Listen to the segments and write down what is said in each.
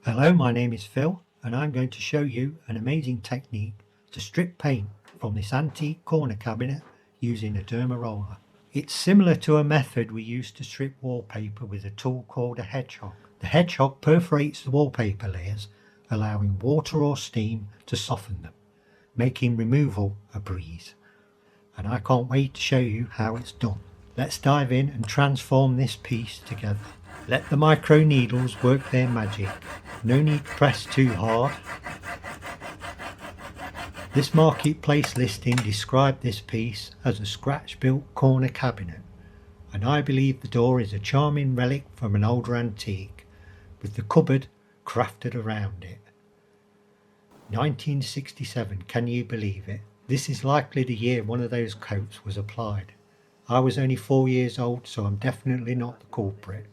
Hello, my name is Phil and I'm going to show you an amazing technique to strip paint from this antique corner cabinet using a derma roller. It's similar to a method we use to strip wallpaper with a tool called a hedgehog. The hedgehog perforates the wallpaper layers, allowing water or steam to soften them, making removal a breeze. And I can't wait to show you how it's done. Let's dive in and transform this piece together. Let the micro needles work their magic. No need to press too hard. This marketplace listing described this piece as a scratch-built corner cabinet, and I believe the door is a charming relic from an older antique, with the cupboard crafted around it. 1967, can you believe it? This is likely the year one of those coats was applied. I was only 4 years old, so I'm definitely not the culprit.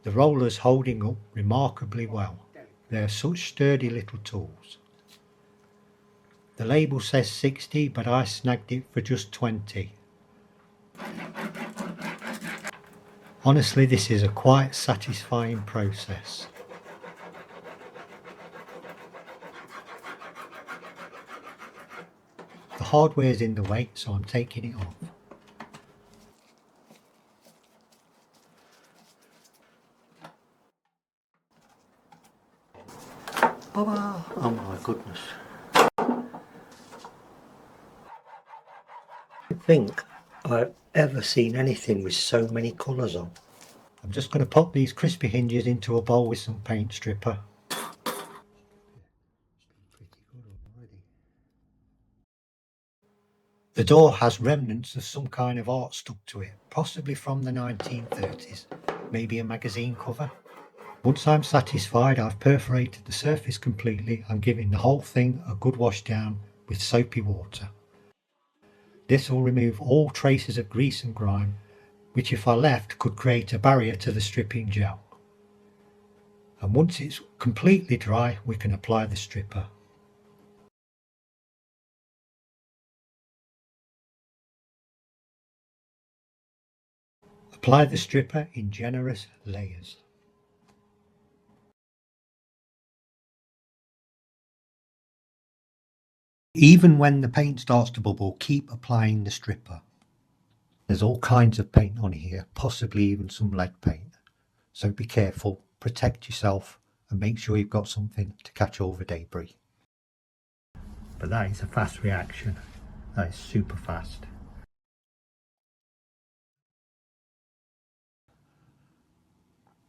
The roller's holding up remarkably well. They are such sturdy little tools. The label says 60, but I snagged it for just 20. Honestly, this is a quite satisfying process. The hardware's in the way, so I'm taking it off. Baba! Oh my goodness. I don't think I've ever seen anything with so many colours on. I'm just going to pop these crispy hinges into a bowl with some paint stripper. The door has remnants of some kind of art stuck to it, possibly from the 1930s, maybe a magazine cover. Once I'm satisfied I've perforated the surface completely, I'm giving the whole thing a good wash down with soapy water. This will remove all traces of grease and grime, which if I left could create a barrier to the stripping gel. And once it's completely dry, we can apply the stripper. Apply the stripper in generous layers. Even when the paint starts to bubble, keep applying the stripper. There's all kinds of paint on here, possibly even some lead paint. So be careful, protect yourself, and make sure you've got something to catch all the debris. But that is a fast reaction. That is super fast.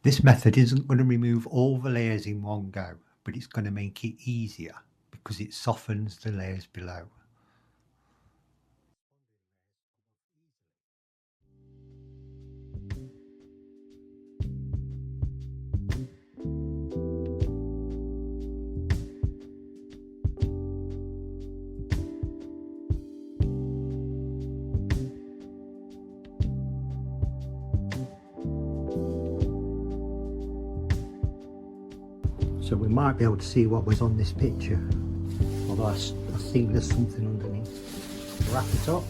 This method isn't going to remove all the layers in one go, but it's going to make it easier because it softens the layers below. So we might be able to see what was on this picture, although I think there's something underneath. Wrap it up.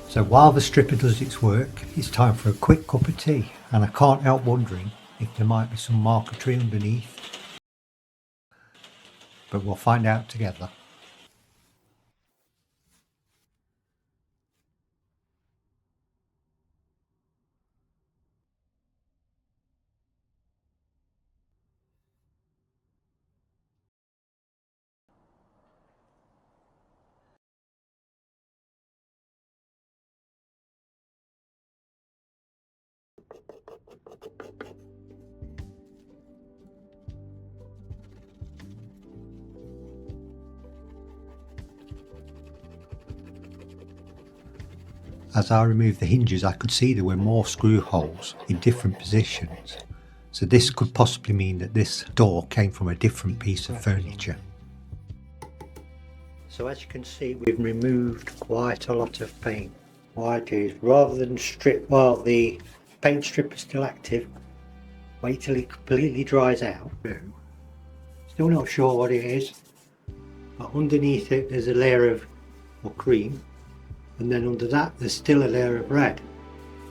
So while the stripper does its work, it's time for a quick cup of tea, and I can't help wondering if there might be some marquetry underneath, but we'll find out together. As I removed the hinges, I could see there were more screw holes in different positions. So this could possibly mean that this door came from a different piece of furniture. So as you can see, we've removed quite a lot of paint. What I do is, rather than strip while the paint strip is still active, wait till it completely dries out. Still not sure what it is, but underneath it there's a layer of cream, and then under that there's still a layer of red.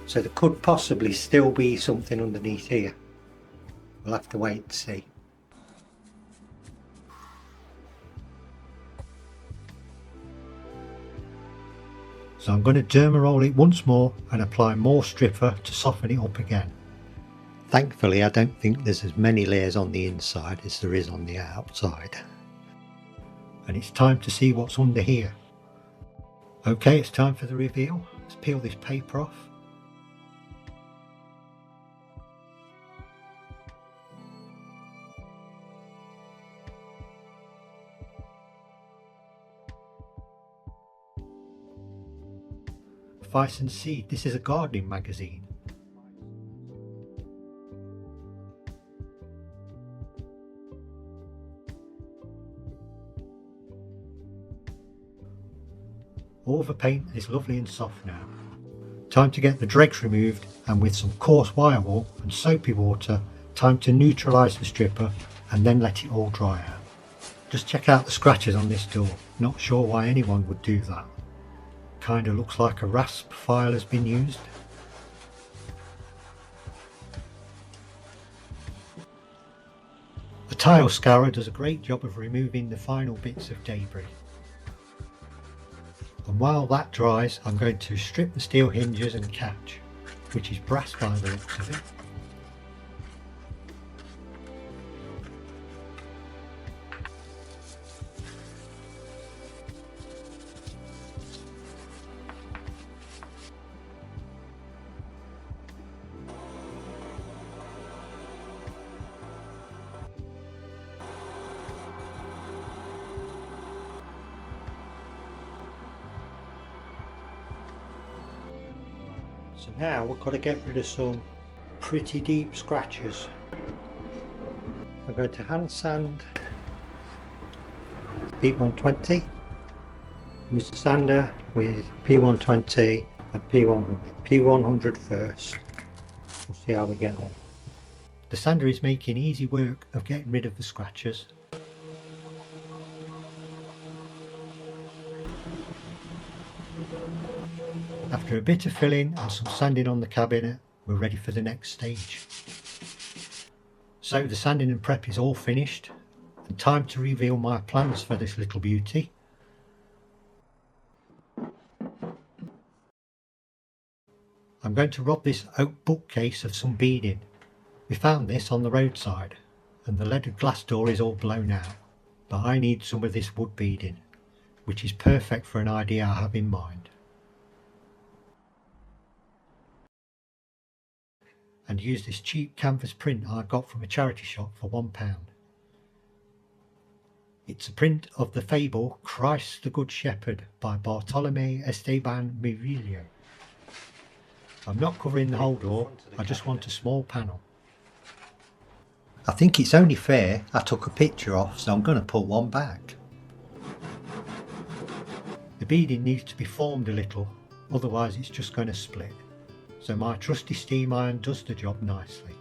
So there could possibly still be something underneath here. We'll have to wait and see. So I'm going to derma roll it once more and apply more stripper to soften it up again. Thankfully I don't think there's as many layers on the inside as there is on the outside. And it's time to see what's under here. Okay, it's time for the reveal. Let's peel this paper off. Vice and Seed, this is a gardening magazine. All the paint is lovely and soft now. Time to get the dregs removed, and with some coarse wire wool and soapy water, time to neutralise the stripper and then let it all dry out. Just check out the scratches on this door. Not sure why anyone would do that. Kinda looks like a rasp file has been used. The tile scourer does a great job of removing the final bits of debris. And while that dries, I'm going to strip the steel hinges and catch, which is brass by the looks of it. So now we've got to get rid of some pretty deep scratches. I'm going to hand sand P120. Use the sander with P120 and P100. P100 first. We'll see how we get on. The sander is making easy work of getting rid of the scratches. After a bit of filling and some sanding on the cabinet, we're ready for the next stage. So the sanding and prep is all finished, and time to reveal my plans for this little beauty. I'm going to rob this oak bookcase of some beading. We found this on the roadside, and the leaded glass door is all blown out, but I need some of this wood beading, which is perfect for an idea I have in mind. And use this cheap canvas print I got from a charity shop for £1. It's a print of the fable Christ the Good Shepherd by Bartolome Esteban Murillo. I'm not covering the whole door, I just want a small panel. I think it's only fair I took a picture off, so I'm going to put one back. The beading needs to be formed a little, otherwise it's just going to split. So my trusty steam iron does the job nicely.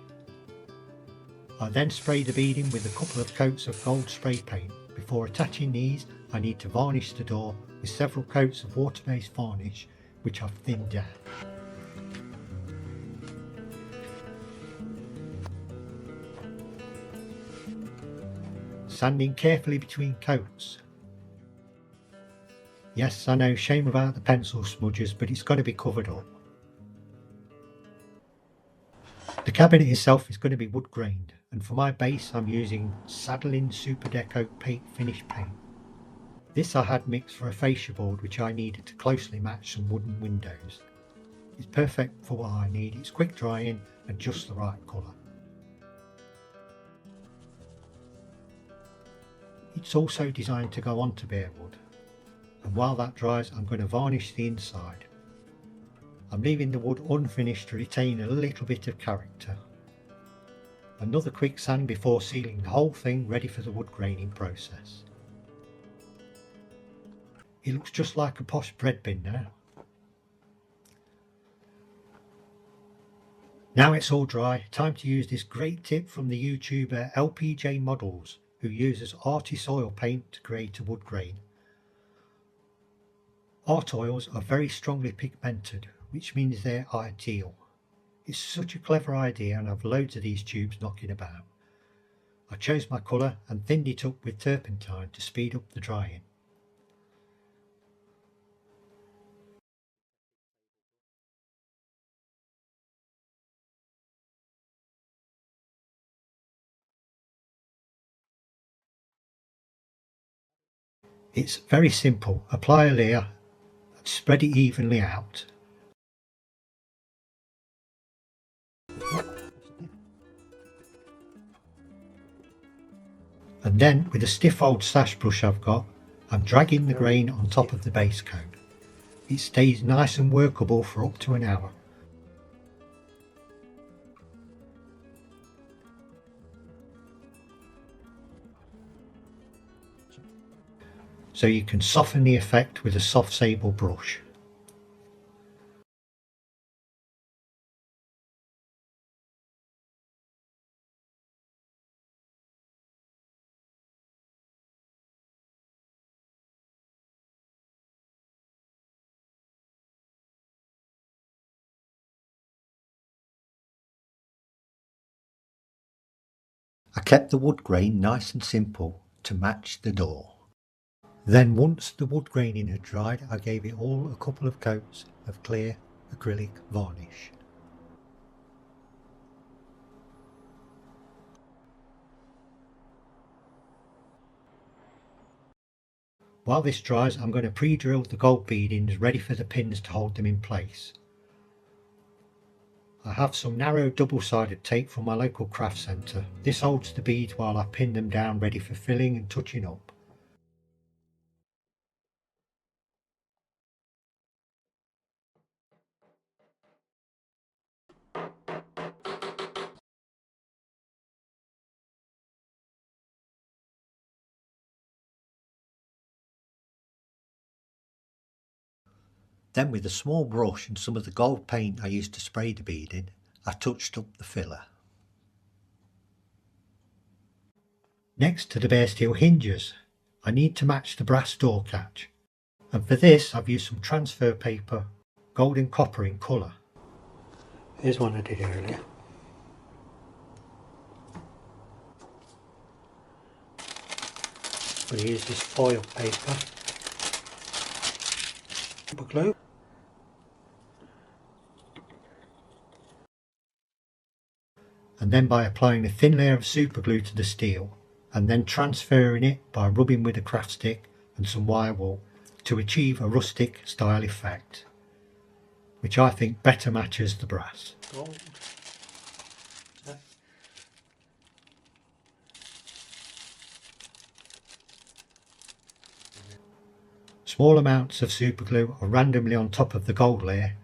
I then spray the beading with a couple of coats of gold spray paint. Before attaching these, I need to varnish the door with several coats of water-based varnish, which I've thinned down. Sanding carefully between coats. Yes, I know, shame about the pencil smudges, but it's got to be covered up. The cabinet itself is going to be wood grained, and for my base I'm using Saddling Super Deco Paint Finish paint. This I had mixed for a fascia board which I needed to closely match some wooden windows. It's perfect for what I need, it's quick drying and just the right colour. It's also designed to go onto bare wood, and while that dries I'm going to varnish the inside. I'm leaving the wood unfinished to retain a little bit of character. Another quick sand before sealing the whole thing ready for the wood graining process. It looks just like a posh bread bin now. Now it's all dry, time to use this great tip from the YouTuber LPJ Models, who uses artist oil paint to create a wood grain. Art oils are very strongly pigmented, which means they're ideal. It's such a clever idea and I've loads of these tubes knocking about. I chose my colour and thinned it up with turpentine to speed up the drying. It's very simple. Apply a layer and spread it evenly out. And then with a stiff old sash brush I've got, I'm dragging the grain on top of the base coat. It stays nice and workable for up to an hour. So you can soften the effect with a soft sable brush. I kept the wood grain nice and simple to match the door. Then once the wood graining had dried, I gave it all a couple of coats of clear acrylic varnish. While this dries, I'm going to pre-drill the gold beadings ready for the pins to hold them in place. I have some narrow double-sided tape from my local craft centre. This holds the beads while I pin them down ready for filling and touching up. Then with a small brush and some of the gold paint I used to spray the beading, I touched up the filler. Next to the bare steel hinges, I need to match the brass door catch. And for this I've used some transfer paper, gold and copper in colour. Here's one I did earlier. I'm going to use this foil paper, super glue, and then by applying a thin layer of super glue to the steel and then transferring it by rubbing with a craft stick and some wire wool to achieve a rustic style effect, which I think better matches the brass. Gold. Small amounts of super glue are randomly on top of the gold layer,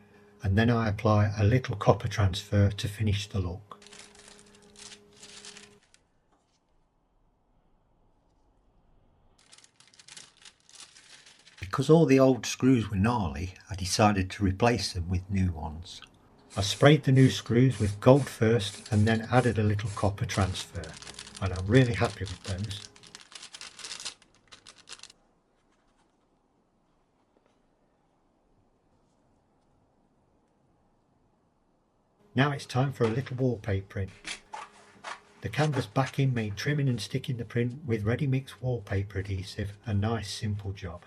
and then I apply a little copper transfer to finish the look. Because all the old screws were gnarly, I decided to replace them with new ones. I sprayed the new screws with gold first and then added a little copper transfer, and I'm really happy with those. Now it's time for a little wallpapering. The canvas backing made trimming and sticking the print with ready mix wallpaper adhesive a nice simple job.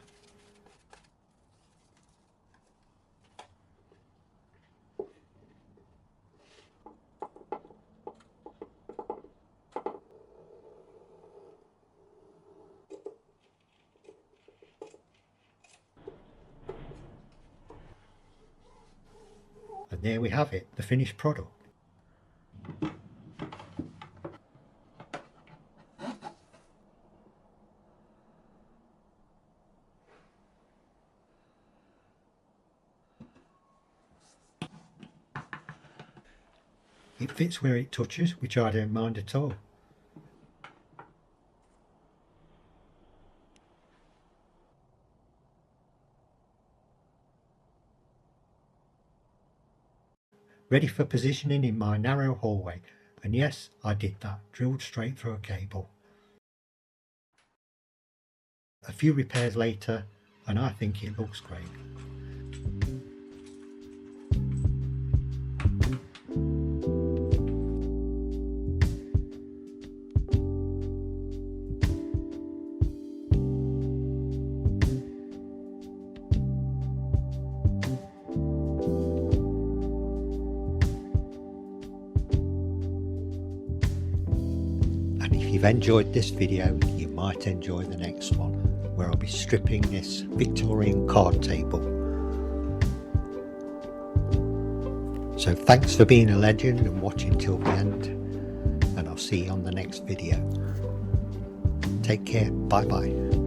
And there we have it, the finished product. It fits where it touches, which I don't mind at all. Ready for positioning in my narrow hallway, and yes, I did that, drilled straight through a cable. A few repairs later, and I think it looks great. you've enjoyed this video, you might enjoy the next one, where I'll be stripping this Victorian card table. So thanks for being a legend and watching till the end, and I'll see you on the next video. Take care, bye bye.